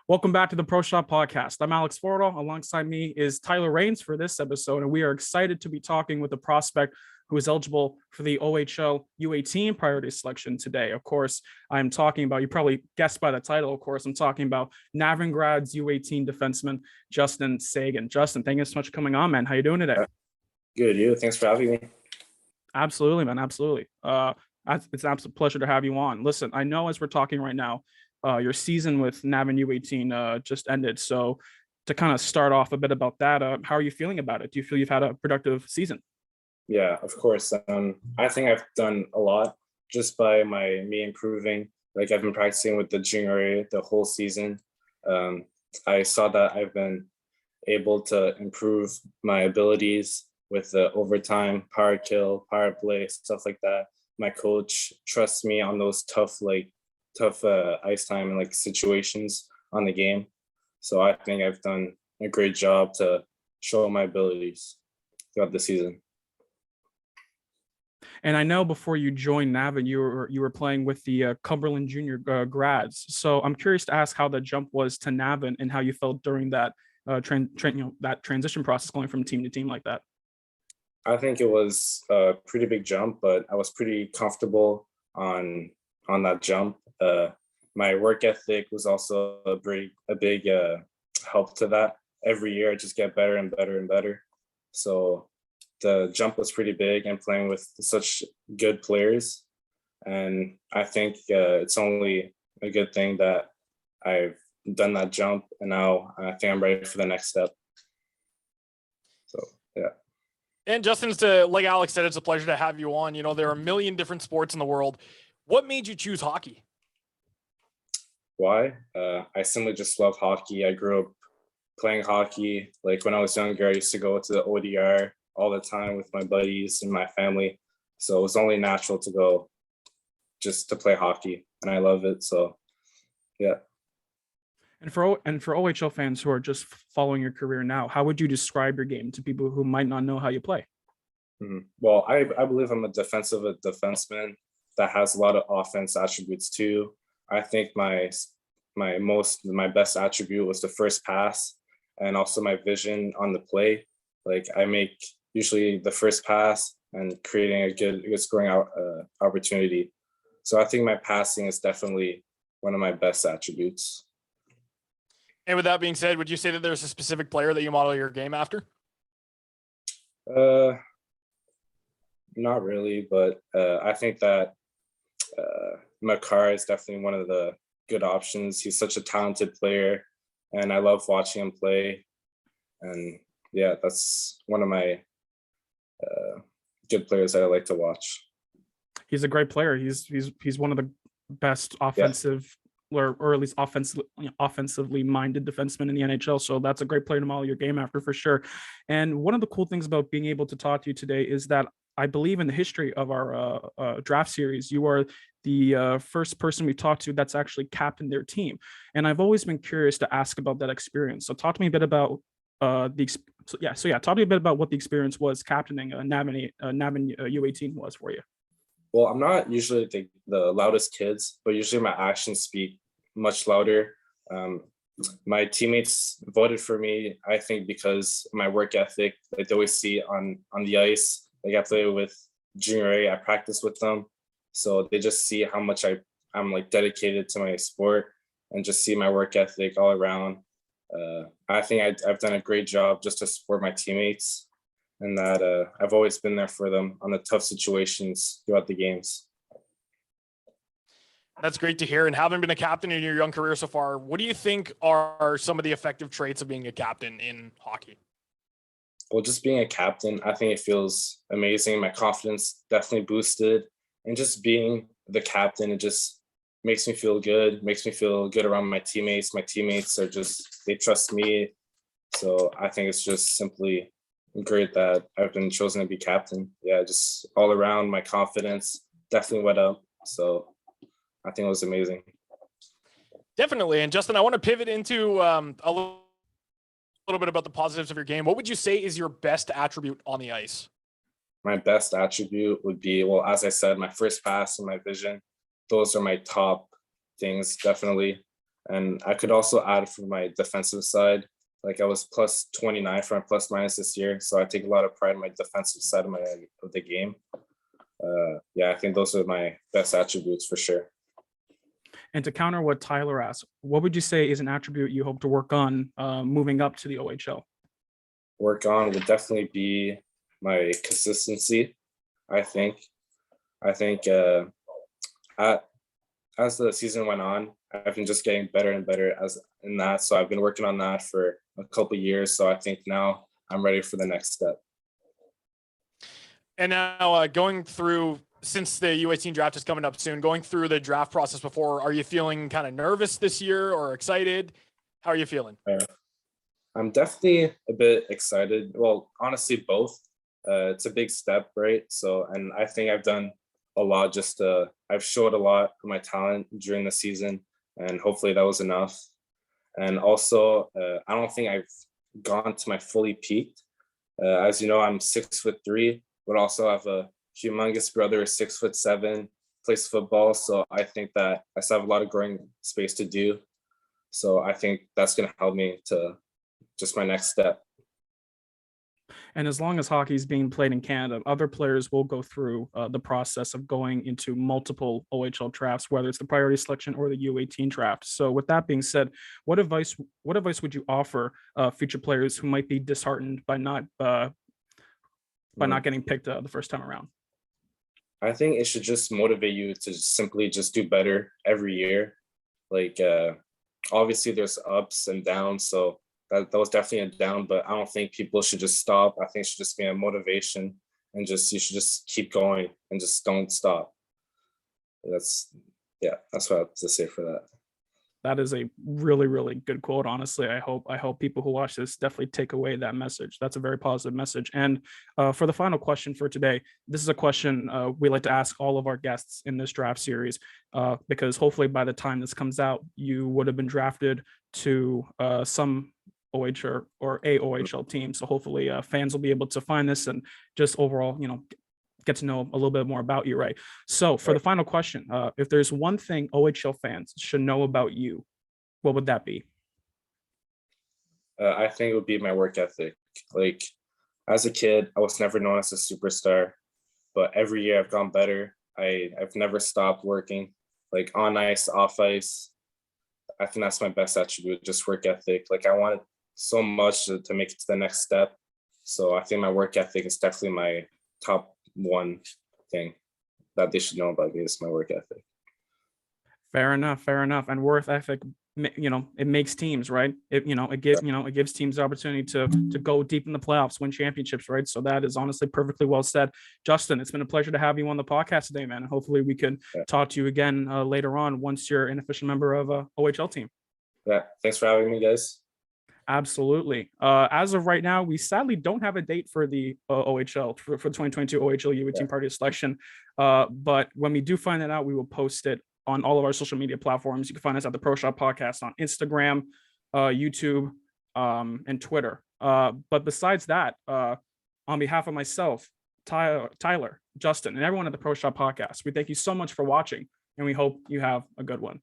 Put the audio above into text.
Welcome back to the Pro Shop Podcast. I'm Alex Fordedal. Alongside me is Tyler Rains for this episode, and we are excited to be talking with a prospect who is eligible for the OHL U18 priority selection today. Of course, I'm talking about, you probably guessed by the title, of course, I'm talking about Navingrad's U18 defenseman, Justin Seguin. Justin, thank you so much for coming on, man. How you doing today? Good, you. Thanks for having me. Absolutely, man. Absolutely. It's an absolute pleasure to have you on. Listen, I know as we're talking right now, your season with Navin U18 just ended. So to kind of start off a bit about that, how are you feeling about it? Do you feel you've had a productive season? Yeah, of course. I think I've done a lot just by me improving. Like I've been practicing with the junior A the whole season. I saw that I've been able to improve my abilities with the overtime, power kill, power play, stuff like that. My coach trusts me on those tough ice time and like situations on the game. So I think I've done a great job to show my abilities throughout the season. And I know before you joined Navin, you were playing with the Cumberland Junior grads. So I'm curious to ask how the jump was to Navin and how you felt during that that transition process, going from team to team like that. I think it was a pretty big jump, but I was pretty comfortable on that jump. My work ethic was also a big help to that. Every year I just get better and better and better. So the jump was pretty big and playing with such good players. And I think it's only a good thing that I've done that jump, and now I think I'm ready for the next step. So, yeah. And Justin, like Alex said, it's a pleasure to have you on. You know, there are a million different sports in the world. What made you choose hockey? Why? I simply just love hockey. I grew up playing hockey. Like when I was younger, I used to go to the ODR all the time with my buddies and my family. So it was only natural to go just to play hockey, and I love it. So, yeah. And for OHL fans who are just following your career now, how would you describe your game to people who might not know how you play? Mm-hmm. Well, I believe I'm a defenseman that has a lot of offense attributes too. I think my best attribute was the first pass and also my vision on the play. Like I make usually the first pass and creating a good scoring opportunity. So I think my passing is definitely one of my best attributes. And with that being said, would you say that there's a specific player that you model your game after? Not really, but I think that Makar is definitely one of the good options. He's such a talented player, and I love watching him play. And yeah, that's one of my good players that I like to watch. He's a great player. He's one of the best offensive, or at least offensively minded defensemen in the NHL. So that's a great player to model your game after, for sure. And one of the cool things about being able to talk to you today is that I believe in the history of our draft series, you are the first person we talked to that's actually captained their team. And I've always been curious to ask about that experience. So talk to me a bit about talk to me a bit about what the experience was captaining Navin U18 was for you. Well, I'm not usually the loudest kids, but usually my actions speak much louder. My teammates voted for me, I think, because my work ethic, like they always see on the ice. Like I play with junior A, I practice with them. So they just see how much I'm like dedicated to my sport and just see my work ethic all around. I think I've done a great job just to support my teammates, and that I've always been there for them on the tough situations throughout the games. That's great to hear. And having been a captain in your young career so far, what do you think are some of the effective traits of being a captain in hockey? Well, just being a captain, I think it feels amazing. My confidence definitely boosted, and just being the captain, it just makes me feel good, around my teammates. My teammates they trust me. So I think it's just simply great that I've been chosen to be captain. Yeah, just all around my confidence definitely went up. So I think it was amazing. Definitely. And Justin, I want to pivot into a little bit about the positives of your game. What would you say is your best attribute on the ice? My best attribute would be, well, as I said, my first pass and my vision. Those are my top things, definitely. And I could also add for my defensive side. Like I was plus 29 for my plus minus this year, so I take a lot of pride in my defensive side of the game. Yeah, I think those are my best attributes for sure. And to counter what Tyler asked, what would you say is an attribute you hope to work on moving up to the OHL? Work on would definitely be my consistency. I think as the season went on, I've been just getting better and better as in that. So I've been working on that for a couple of years. So I think now I'm ready for the next step. And now going through, since the U18 draft is coming up soon, going through the draft process before, are you feeling kind of nervous this year or excited? How are you feeling? I'm definitely a bit excited. Well, honestly, both. It's a big step, right? So, and I think I've done a lot. I've showed a lot of my talent during the season, and hopefully that was enough. And also, I don't think I've gone to my fully peaked. As you know, I'm 6'3", but also have a humongous brother, 6'7", plays football. So I think that I still have a lot of growing space to do. So I think that's going to help me to just my next step. And as long as hockey is being played in Canada, other players will go through the process of going into multiple OHL drafts, whether it's the priority selection or the U18 draft. So with that being said, what advice would you offer future players who might be disheartened by not getting picked the first time around? I think it should just motivate you to simply just do better every year. Like obviously there's ups and downs, so that was definitely a down, but I don't think people should just stop. I think it should just be a motivation, and you should just keep going and just don't stop. That's what I have to say for that. That is a really, really good quote. Honestly, I hope people who watch this definitely take away that message. That's a very positive message. And for the final question for today, this is a question we like to ask all of our guests in this draft series, because hopefully by the time this comes out, you would have been drafted to some OHL or a OHL team. So hopefully fans will be able to find this and just overall, get to know a little bit more about you, right? So for the final question, if there's one thing OHL fans should know about you, what would that be? I think it would be my work ethic. Like as a kid, I was never known as a superstar, but every year I've gone better. I've never stopped working, like on ice, off ice. I think that's my best attribute, just work ethic. Like I wanted so much to make it to the next step. So I think my work ethic is definitely my top one thing that they should know about me is my work ethic. Fair enough. And work ethic, it makes teams, right? It gives teams the opportunity to go deep in the playoffs, win championships, right? So that is honestly perfectly well said. Justin, it's been a pleasure to have you on the podcast today, man. And hopefully we can talk to you again later on once you're an official member of a OHL team. Yeah, thanks for having me, guys. Absolutely. As of right now, we sadly don't have a date for the OHL for 2022 OHL U18 party selection. But when we do find that out, we will post it on all of our social media platforms. You can find us at the Pro Shot Podcast on Instagram, YouTube, and Twitter. But besides that, on behalf of myself, Tyler, Justin, and everyone at the Pro Shot Podcast, we thank you so much for watching, and we hope you have a good one.